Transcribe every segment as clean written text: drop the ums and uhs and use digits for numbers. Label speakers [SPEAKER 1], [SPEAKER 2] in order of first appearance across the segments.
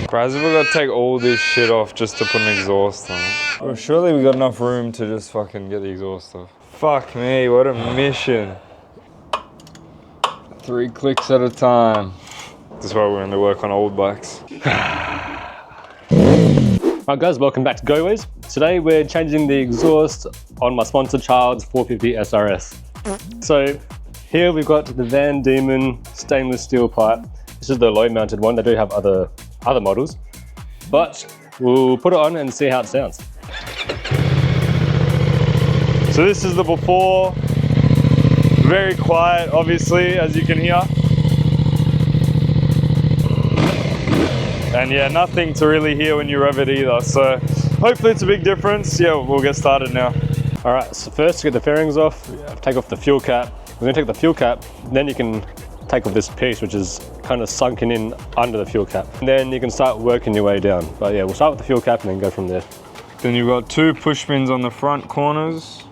[SPEAKER 1] Bro, we gotta take all this shit off just to put an exhaust on it. Well, surely we got enough room to just fucking get the exhaust off. Fuck me, what a mission. 3 clicks at a time. That's why we're going to work on old bikes.
[SPEAKER 2] Alright guys, welcome back to GoWays. Today we're changing the exhaust on my sponsor Child's 450SR-S. So here we've got the Van Diemen stainless steel pipe. This is the low mounted one. They do have other models, but we'll put it on and see how it sounds.
[SPEAKER 1] So this is the before. Very quiet, obviously, as you can hear. And yeah, nothing to really hear when you rev it either. So hopefully it's a big difference. Yeah, we'll get started now.
[SPEAKER 2] All right, so first to get the fairings off, take off the fuel cap. We're gonna take the fuel cap, then you can take off this piece, which is kind of sunken in under the fuel cap. And then you can start working your way down. But yeah, we'll start with the fuel cap and then go from there.
[SPEAKER 1] Then you've got 2 push pins on the front corners.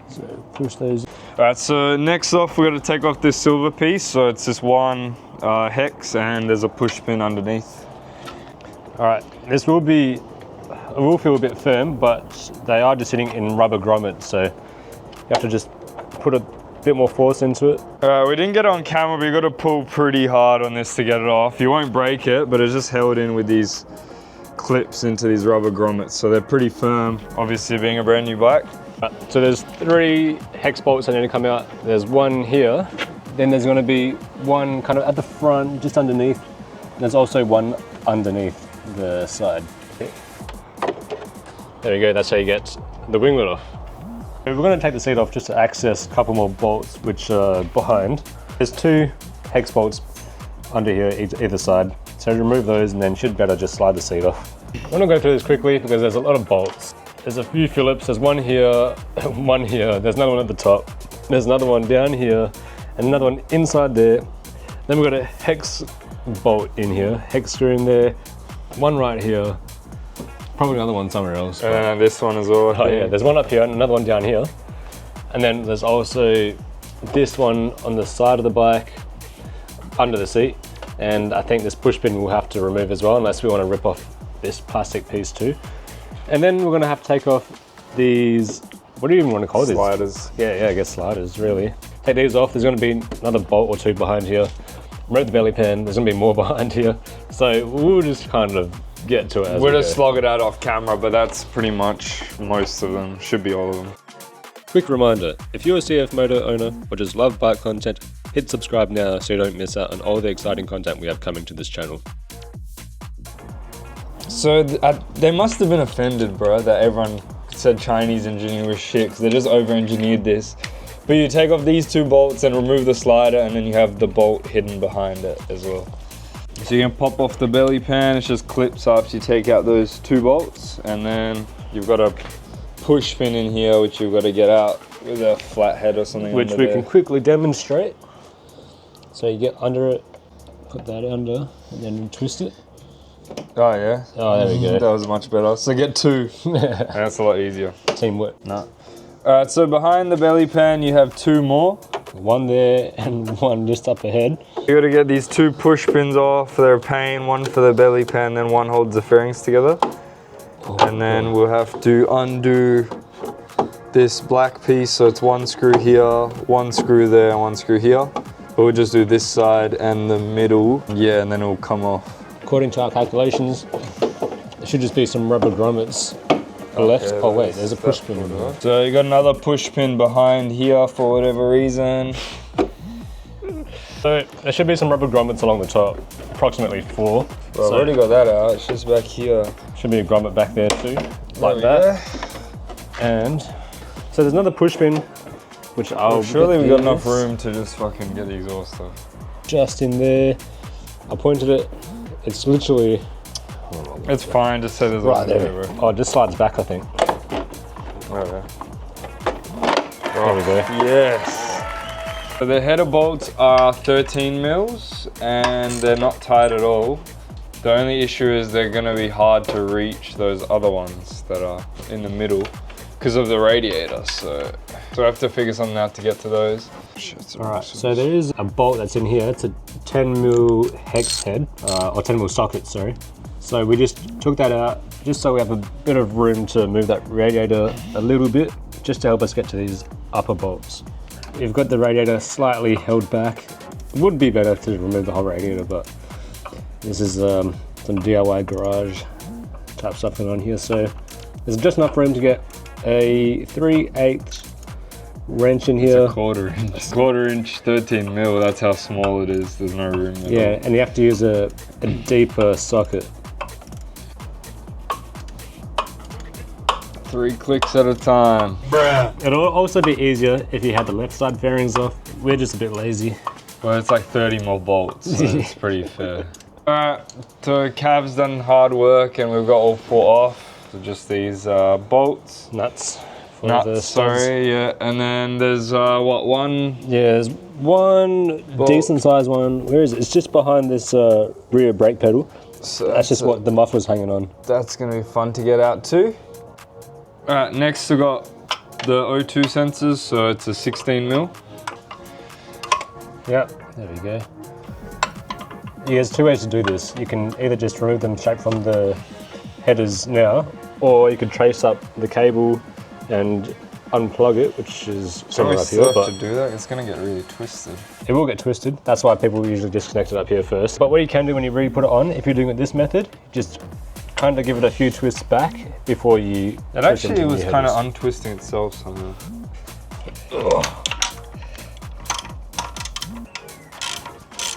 [SPEAKER 2] So push those.
[SPEAKER 1] All right, so next off, we're gonna take off this silver piece. So it's this one hex and there's a push pin underneath.
[SPEAKER 2] All right, this will feel a bit firm, but they are just sitting in rubber grommets. So you have to just put a bit more force into it.
[SPEAKER 1] All right, we didn't get it on camera, but you gotta pull pretty hard on this to get it off. You won't break it, but it's just held in with these clips into these rubber grommets. So they're pretty firm, obviously being a brand new bike.
[SPEAKER 2] So there's 3 hex bolts that need to come out. There's one here, then there's going to be one kind of at the front, just underneath. There's also one underneath the side. There we go, that's how you get the winglet off. We're going to take the seat off just to access a couple more bolts which are behind. There's 2 hex bolts under here, either side. So remove those and then should better just slide the seat off. I'm going to go through this quickly because there's a lot of bolts. There's a few Phillips, there's one here, one here, there's another one at the top. There's another one down here, and another one inside there. Then we've got a hex bolt in here, hex screw in there, one right here, probably another one somewhere else.
[SPEAKER 1] And this one as well.
[SPEAKER 2] Oh yeah, there's one up here and another one down here. And then there's also this one on the side of the bike, under the seat. And I think this push pin we'll have to remove as well, unless we want to rip off this plastic piece too. And then we're gonna have to take off these, what do you even want to call these?
[SPEAKER 1] Sliders.
[SPEAKER 2] Yeah, I guess sliders, really. Take these off, there's gonna be another bolt or 2 behind here. Remove the belly pan, there's gonna be more behind here. So we'll just kind of get to it as
[SPEAKER 1] We'll just slog it out off camera, but that's pretty much most of them, should be all of them.
[SPEAKER 2] Quick reminder, if you're a CFMoto owner or just love bike content, hit subscribe now so you don't miss out on all the exciting content we have coming to this channel.
[SPEAKER 1] So they must have been offended, bro, that everyone said Chinese engineering was shit because they just over-engineered this. But you take off these 2 bolts and remove the slider, and then you have the bolt hidden behind it as well. So you can pop off the belly pan, it just clips after you take out those 2 bolts, and then you've got a push pin in here which you've got to get out with a flat head or something.
[SPEAKER 2] Which we can quickly demonstrate. So you get under it, put that under, and then twist it.
[SPEAKER 1] Oh yeah.
[SPEAKER 2] Oh, there we go.
[SPEAKER 1] That was much better. So get 2. That's a lot easier.
[SPEAKER 2] Teamwork.
[SPEAKER 1] No. Alright, so behind the belly pan you have 2 more.
[SPEAKER 2] One there and one just up ahead.
[SPEAKER 1] You gotta get these 2 push pins off. They're a pain. One for the belly pan, then one holds the fairings together. Oh, and then we'll have to undo this black piece. So it's 1 screw here, 1 screw there, and 1 screw here. But we'll just do this side and the middle. Yeah, and then it'll come off.
[SPEAKER 2] According to our calculations, there should just be some rubber grommets left.
[SPEAKER 1] Okay,
[SPEAKER 2] oh wait, there's a push pin in there.
[SPEAKER 1] So you got another push pin behind here for whatever reason.
[SPEAKER 2] So there should be some rubber grommets along the top, approximately 4.
[SPEAKER 1] Well, I've already got that out, it's just back here.
[SPEAKER 2] Should be a grommet back there too, like that. And so there's another push pin, which
[SPEAKER 1] surely we got enough room to just fucking get the exhaust off.
[SPEAKER 2] Just in there. I pointed it. It's literally.
[SPEAKER 1] It's fine, just say there's
[SPEAKER 2] right there. Oh, it just slides back, I think.
[SPEAKER 1] Okay.
[SPEAKER 2] There we go.
[SPEAKER 1] Yes. So the header bolts are 13 mils and they're not tight at all. The only issue is they're gonna be hard to reach those other ones that are in the middle because of the radiator. So So I have to figure something out to get to those. Shit,
[SPEAKER 2] Alright, so there is a bolt that's in here. It's a 10mm hex head, or 10mm socket, sorry. So we just took that out, just so we have a bit of room to move that radiator a little bit, just to help us get to these upper bolts. We've got the radiator slightly held back. It would be better to remove the whole radiator, but this is some DIY garage type stuff going on here. So there's just enough room to get a 3/8 wrench in here.
[SPEAKER 1] It's a quarter inch 13mm, that's how small it is. There's no room at all.
[SPEAKER 2] And you have to use a deeper socket.
[SPEAKER 1] 3 clicks at a time.
[SPEAKER 2] Bruh. It'll also be easier if you had the left side fairings off. We're just a bit lazy.
[SPEAKER 1] Well, it's like 30 more bolts, so it's pretty fair. Alright, so Cav's done hard work and we've got all 4 off. So just these bolts.
[SPEAKER 2] Nuts.
[SPEAKER 1] Sorry, yeah. And then there's what, one?
[SPEAKER 2] Yeah, there's one bolt. Decent sized one. Where is it? It's just behind this rear brake pedal. So that's just what the muffler's hanging on.
[SPEAKER 1] That's gonna be fun to get out too. Alright, next we got the O2 sensors, so it's a 16mm.
[SPEAKER 2] Yep, there we go. Yeah, there's 2 ways to do this. You can either just remove them straight from the headers now, or you could trace up the cable and unplug it, which is somewhere up here.
[SPEAKER 1] But to do that, it's gonna get really twisted.
[SPEAKER 2] It will get twisted. That's why people usually disconnect it up here first. But what you can do when you really put it on, if you're doing it this method, just kind of give it a few twists back before you.
[SPEAKER 1] It actually was kind of untwisting itself somehow.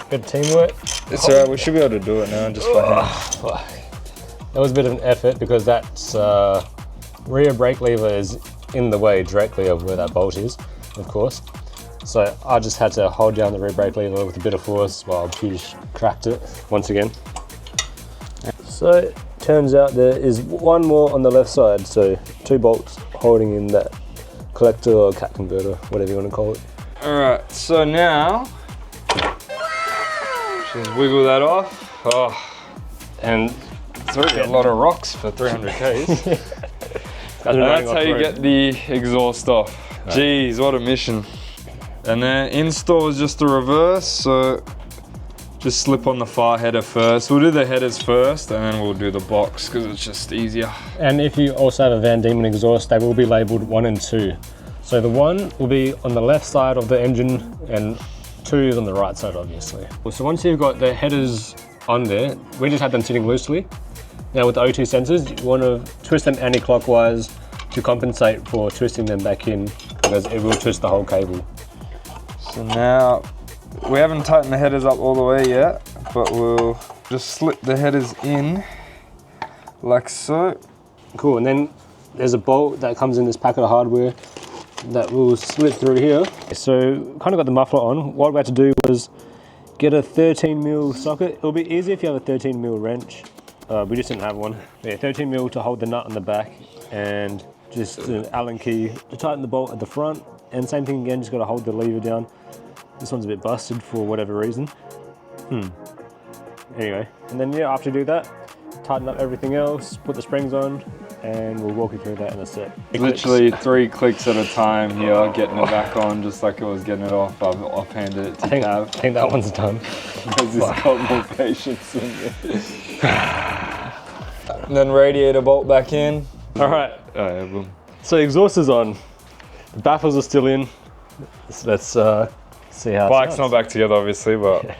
[SPEAKER 2] Good teamwork.
[SPEAKER 1] It's alright, we should be able to do it now, just by hand.
[SPEAKER 2] That was a bit of an effort because that rear brake lever is in the way directly of where that bolt is, of course. So I just had to hold down the rear brake lever with a bit of force while Peach cracked it once again. So it turns out there is one more on the left side, so 2 bolts holding in that collector or cat converter, whatever you want to call it.
[SPEAKER 1] Alright, so now, just wiggle that off. Oh,
[SPEAKER 2] and
[SPEAKER 1] it's already a lot of rocks for 300 Ks. And that's how you get the exhaust off. Right. Jeez, what a mission. And then install is just the reverse, so just slip on the far header first. We'll do the headers first and then we'll do the box because it's just easier. And if you also have a Van Diemen exhaust, they will be labeled 1 and 2. So the 1 will be on the left side of the engine and 2 is on the right side, obviously. So once you've got the headers on there, we just had them sitting loosely. Now with the O2 sensors, you want to twist them anti-clockwise to compensate for twisting them back in because it will twist the whole cable. So now, we haven't tightened the headers up all the way yet, but we'll just slip the headers in like so. Cool, and then there's a bolt that comes in this packet of hardware that will slip through here. So kind of got the muffler on. What we had to do was get a 13mm socket. It'll be easier if you have a 13mm wrench. We just didn't have one. Yeah, 13mm to hold the nut on the back and just an Allen key to tighten the bolt at the front. And same thing again, just got to hold the lever down. This one's a bit busted for whatever reason. Anyway, and then yeah, after you do that, tighten up everything else, put the springs on, and we'll walk you through that in a sec. Literally 3 clicks at a time here, getting it back on just like it was getting it off. I've offhanded it to Cav. I think that one's done. Because he's got more patience than me. And then radiator bolt back in. All right. Oh, yeah, boom. So exhaust is on. The baffles are still in. So let's see how bike's not back together, obviously, but it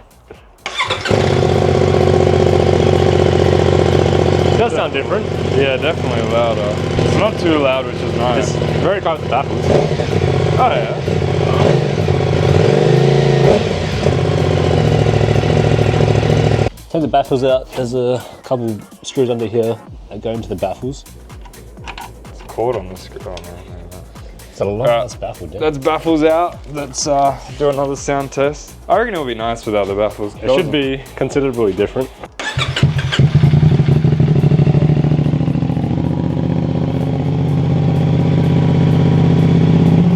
[SPEAKER 1] does sound different. Yeah, definitely louder. It's not too loud, which is nice. It's very quiet with the baffles. Oh yeah. Take the baffles out. There's a couple screws under here that go into the baffles. It's a cord on the screw. Oh, man. It's a long ass baffle, dude. That's baffles out. Let's do another sound test. I reckon it'll be nice without the baffles. It should be considerably different.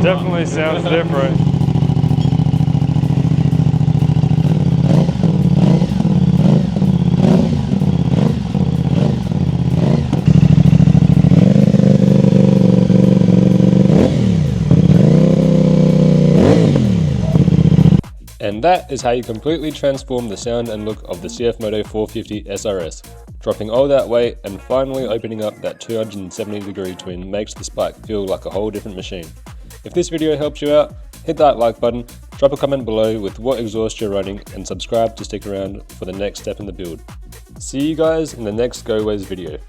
[SPEAKER 1] Definitely sounds different.
[SPEAKER 2] And that is how you completely transform the sound and look of the CFMoto 450SR-S. Dropping all that weight and finally opening up that 270-degree twin makes the Spike feel like a whole different machine. If this video helps you out, hit that like button, drop a comment below with what exhaust you're running, and subscribe to stick around for the next step in the build. See you guys in the next GoWes video.